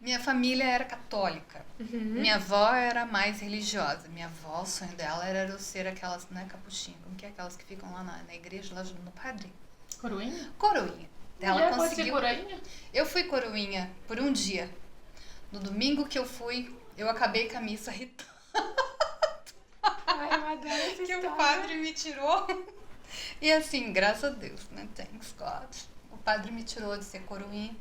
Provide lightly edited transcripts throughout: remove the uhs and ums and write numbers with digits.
Minha família era católica. Minha avó era mais religiosa. Minha avó, o sonho dela era eu ser aquelas, não é capuchinha, como que é aquelas que ficam lá na igreja, lá no padre? Coroinha? Coroinha. Ela Mulher pode ser conseguiu. coroinha? Eu fui coroinha por um dia. No domingo que eu fui, eu acabei com a missa irritando. Ai, eu adoro essa Que história. o padre me tirou. E assim, graças a Deus, né? Thanks God. O padre me tirou de ser coroinha.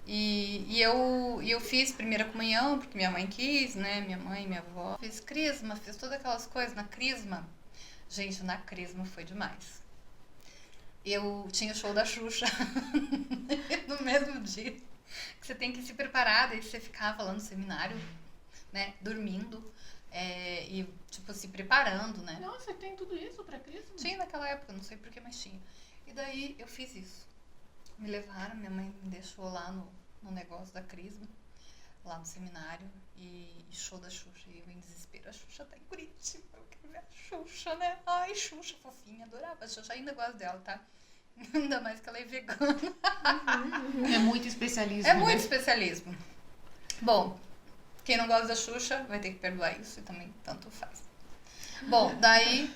E eu fiz primeira comunhão, porque minha mãe quis, né? Minha mãe, minha avó. Fiz crisma, fiz todas aquelas coisas na crisma. Gente, na crisma foi demais. Eu tinha o show da Xuxa no mesmo dia. Que você tem que se preparar, daí você ficava lá no seminário, né? Dormindo. E, tipo, se preparando, né? Nossa, tem tudo isso pra Cristo? Tinha naquela época, não sei porquê, mas tinha. E daí eu fiz isso. Me levaram, minha mãe me deixou lá no negócio da crisma, lá no seminário, e show da Xuxa. E eu em desespero, a Xuxa tá em Curitiba, eu quero ver a Xuxa, né? Ai, Xuxa, fofinha, adorava a Xuxa, ainda gosto dela, tá? Ainda mais que ela é vegana. É muito especialismo. É muito né? especialismo. Bom, quem não gosta da Xuxa vai ter que perdoar isso e também tanto faz. Bom, daí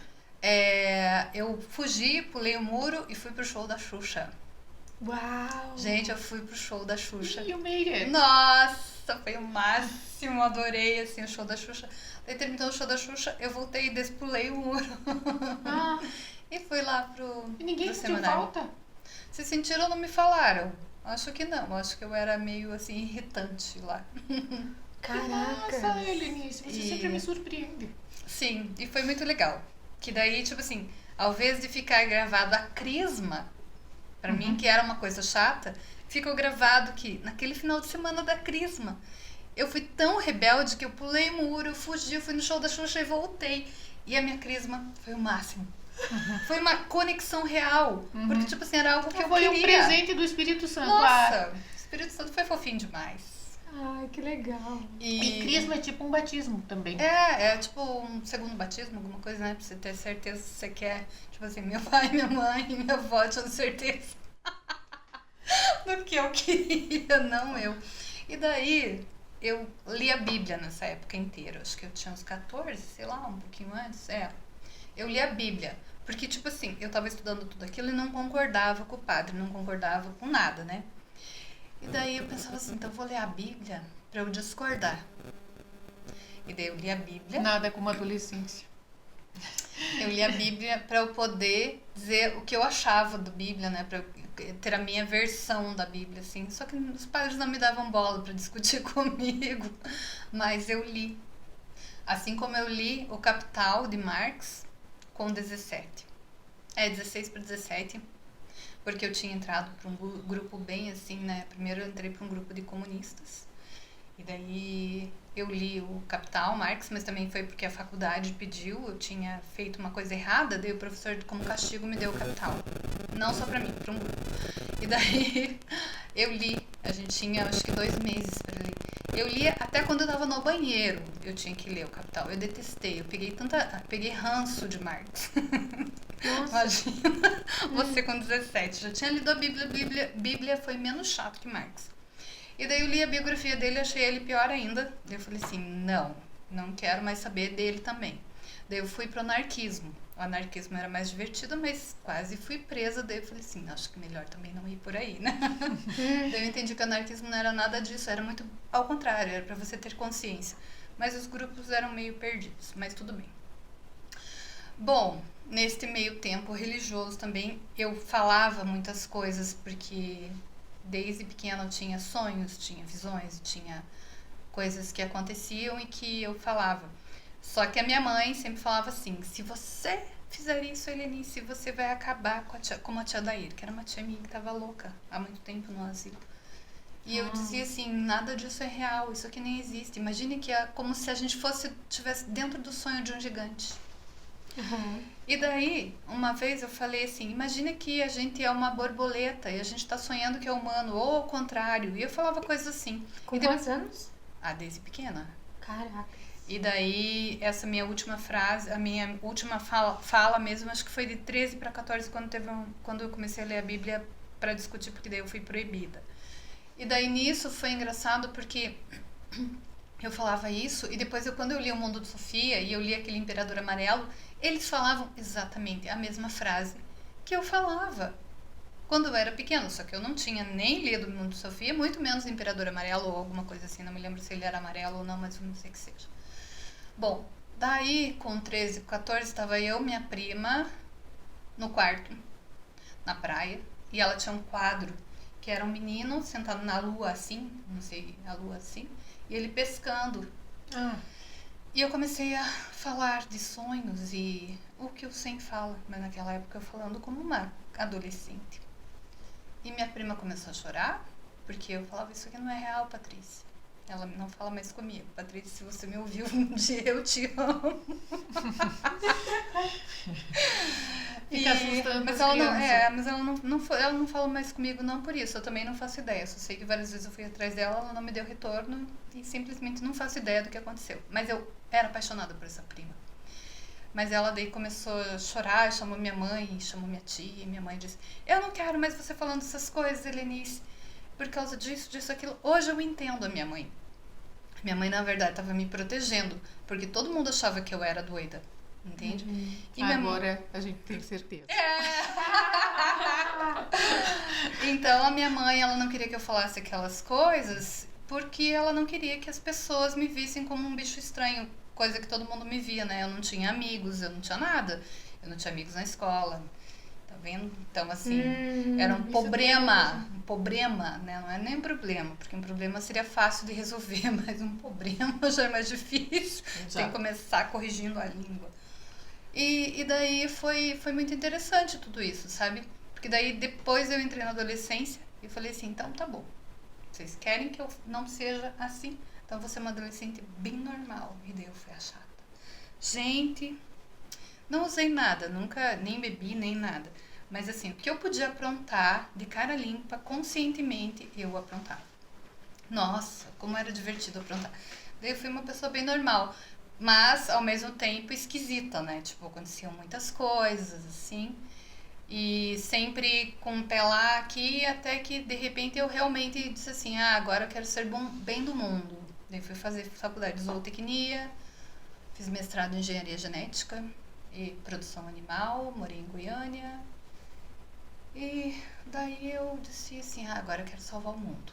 eu fugi, pulei o muro e fui pro show da Xuxa. Uau! Gente, eu fui pro show da Xuxa. You made it. Nossa, foi o máximo, adorei assim, o show da Xuxa. Daí terminou o show da Xuxa, eu voltei e despulei o muro. Ah, E fui lá pro, e ninguém pro sentiu seminário. falta? Se sentiram ou não me falaram? Acho que não, acho que eu era meio assim irritante lá. Caraca! Nossa, Helenice, você E- sempre me surpreende. Sim, e foi muito legal. Que daí, tipo assim, ao invés de ficar gravado a crisma, pra mim, que era uma coisa chata, ficou gravado que naquele final de semana da crisma, eu fui tão rebelde que eu pulei o muro, eu fugi, eu fui no show da Xuxa e voltei. E a minha crisma foi o máximo. Foi uma conexão real. Porque, tipo assim, era algo que eu Foi queria. um presente do Espírito Santo. Nossa, o Espírito Santo foi fofinho demais. Ai, que legal! E crisma é tipo um batismo também. É tipo um segundo batismo, alguma coisa, né? Pra você ter certeza se você quer. Tipo assim, meu pai, minha mãe, minha avó tinham certeza do que eu queria, não eu. E daí, eu li a Bíblia nessa época inteira. Acho que eu tinha uns 14, sei lá, um pouquinho antes. Eu li a Bíblia. Porque, tipo assim, eu tava estudando tudo aquilo e não concordava com o padre, não concordava com nada, né? E daí eu pensava assim, então eu vou ler a Bíblia pra eu discordar. E daí eu li a Bíblia. Nada como adolescência. Eu li a Bíblia para eu poder dizer o que eu achava da Bíblia, né? Para eu ter a minha versão da Bíblia, assim. Só que os padres não me davam bola para discutir comigo, mas eu li. Assim como eu li O Capital de Marx com 17. 16 para 17, porque eu tinha entrado para um grupo bem assim, né? Primeiro eu entrei para um grupo de comunistas. E daí eu li o Capital, Marx, mas também foi porque a faculdade pediu, eu tinha feito uma coisa errada, daí o professor, como castigo, me deu o Capital. Não só pra mim, pra um grupo. E daí eu li, a gente tinha acho que 2 meses pra ler. Eu li até quando eu tava no banheiro, eu tinha que ler o Capital. Eu detestei, eu peguei ranço de Marx. Nossa! Imagina, você com 17, já tinha lido a Bíblia foi menos chato que Marx. E daí eu li a biografia dele e achei ele pior ainda. Daí eu falei assim, não quero mais saber dele também. Daí eu fui pro anarquismo. O anarquismo era mais divertido, mas quase fui presa. Daí eu falei assim, acho que melhor também não ir por aí, né? Daí eu entendi que o anarquismo não era nada disso, era muito ao contrário, era pra você ter consciência. Mas os grupos eram meio perdidos, mas tudo bem. Bom, neste meio tempo religioso também, eu falava muitas coisas, porque desde pequena eu tinha sonhos, tinha visões, tinha coisas que aconteciam e que eu falava. Só que a minha mãe sempre falava assim, se você fizer isso, Helenice, você vai acabar como a tia Daíra, que era uma tia minha que estava louca há muito tempo no asilo. E eu dizia assim, nada disso é real, isso aqui nem existe. Imagine que é como se a gente tivesse dentro do sonho de um gigante. Uhum. E daí, uma vez eu falei assim, imagina que a gente é uma borboleta e a gente tá sonhando que é humano, ou ao contrário. E eu falava coisas assim. Com E daí- quantos anos? desde pequena. Caraca! E daí, essa minha última frase, a minha última fala mesmo, acho que foi de 13 para 14, quando eu comecei a ler a Bíblia para discutir, porque daí eu fui proibida. E daí nisso foi engraçado porque eu falava isso e depois quando eu li O Mundo de Sofia e eu li aquele Imperador Amarelo, eles falavam exatamente a mesma frase que eu falava quando eu era pequeno, só que eu não tinha nem lido O Mundo de Sofia, muito menos Imperador Amarelo ou alguma coisa assim, não me lembro se ele era amarelo ou não, mas não sei que seja. Bom, daí com 13, 14 estava eu, minha prima, no quarto, na praia, e ela tinha um quadro que era um menino sentado na lua assim, não sei, a lua assim, e ele pescando. Ah, E eu comecei a falar de sonhos e o que o Sem fala, mas naquela época eu falando como uma adolescente. E minha prima começou a chorar, porque eu falava, isso aqui não é real, Patrícia. Ela não fala mais comigo. Patrícia, se você me ouviu um dia, eu te amo. Fica assustando mas as ela não, crianças. mas ela não fala mais comigo não por isso. Eu também não faço ideia. Só sei que várias vezes eu fui atrás dela, ela não me deu retorno e simplesmente não faço ideia do que aconteceu. Mas eu era apaixonada por essa prima. Mas ela daí começou a chorar, chamou minha mãe, chamou minha tia, e minha mãe disse, eu não quero mais você falando essas coisas, Helenice, por causa disso, disso, aquilo. Hoje eu entendo a minha mãe. Minha mãe, na verdade, estava me protegendo, porque todo mundo achava que eu era doida, entende? E minha mãe... Agora a gente tem certeza. Então a minha mãe, ela não queria que eu falasse aquelas coisas, porque ela não queria que as pessoas me vissem como um bicho estranho, coisa que todo mundo me via, né? Eu não tinha amigos, eu não tinha nada. Eu não tinha amigos na escola. Tá vendo? Então, assim, era um problema, né? Não é nem um problema, porque um problema seria fácil de resolver, mas um problema já é mais difícil. Tem que começar corrigindo a língua. E daí foi muito interessante tudo isso, sabe? Porque daí depois eu entrei na adolescência e falei assim, então tá bom. Vocês querem que eu não seja assim? Então eu vou ser uma adolescente bem normal. E daí eu fui a chata. Gente, não usei nada, nunca nem bebi, nem nada. Mas assim, o que eu podia aprontar de cara limpa, conscientemente, eu aprontava. Nossa, como era divertido aprontar. Daí eu fui uma pessoa bem normal, mas ao mesmo tempo esquisita, né? Tipo, aconteciam muitas coisas, assim. E sempre com um pé lá aqui, até que de repente eu realmente disse assim, ah, agora eu quero ser bem do mundo. Daí fui fazer faculdade de zootecnia, fiz mestrado em engenharia genética e produção animal, morei em Goiânia. E daí eu disse assim, ah, agora eu quero salvar o mundo.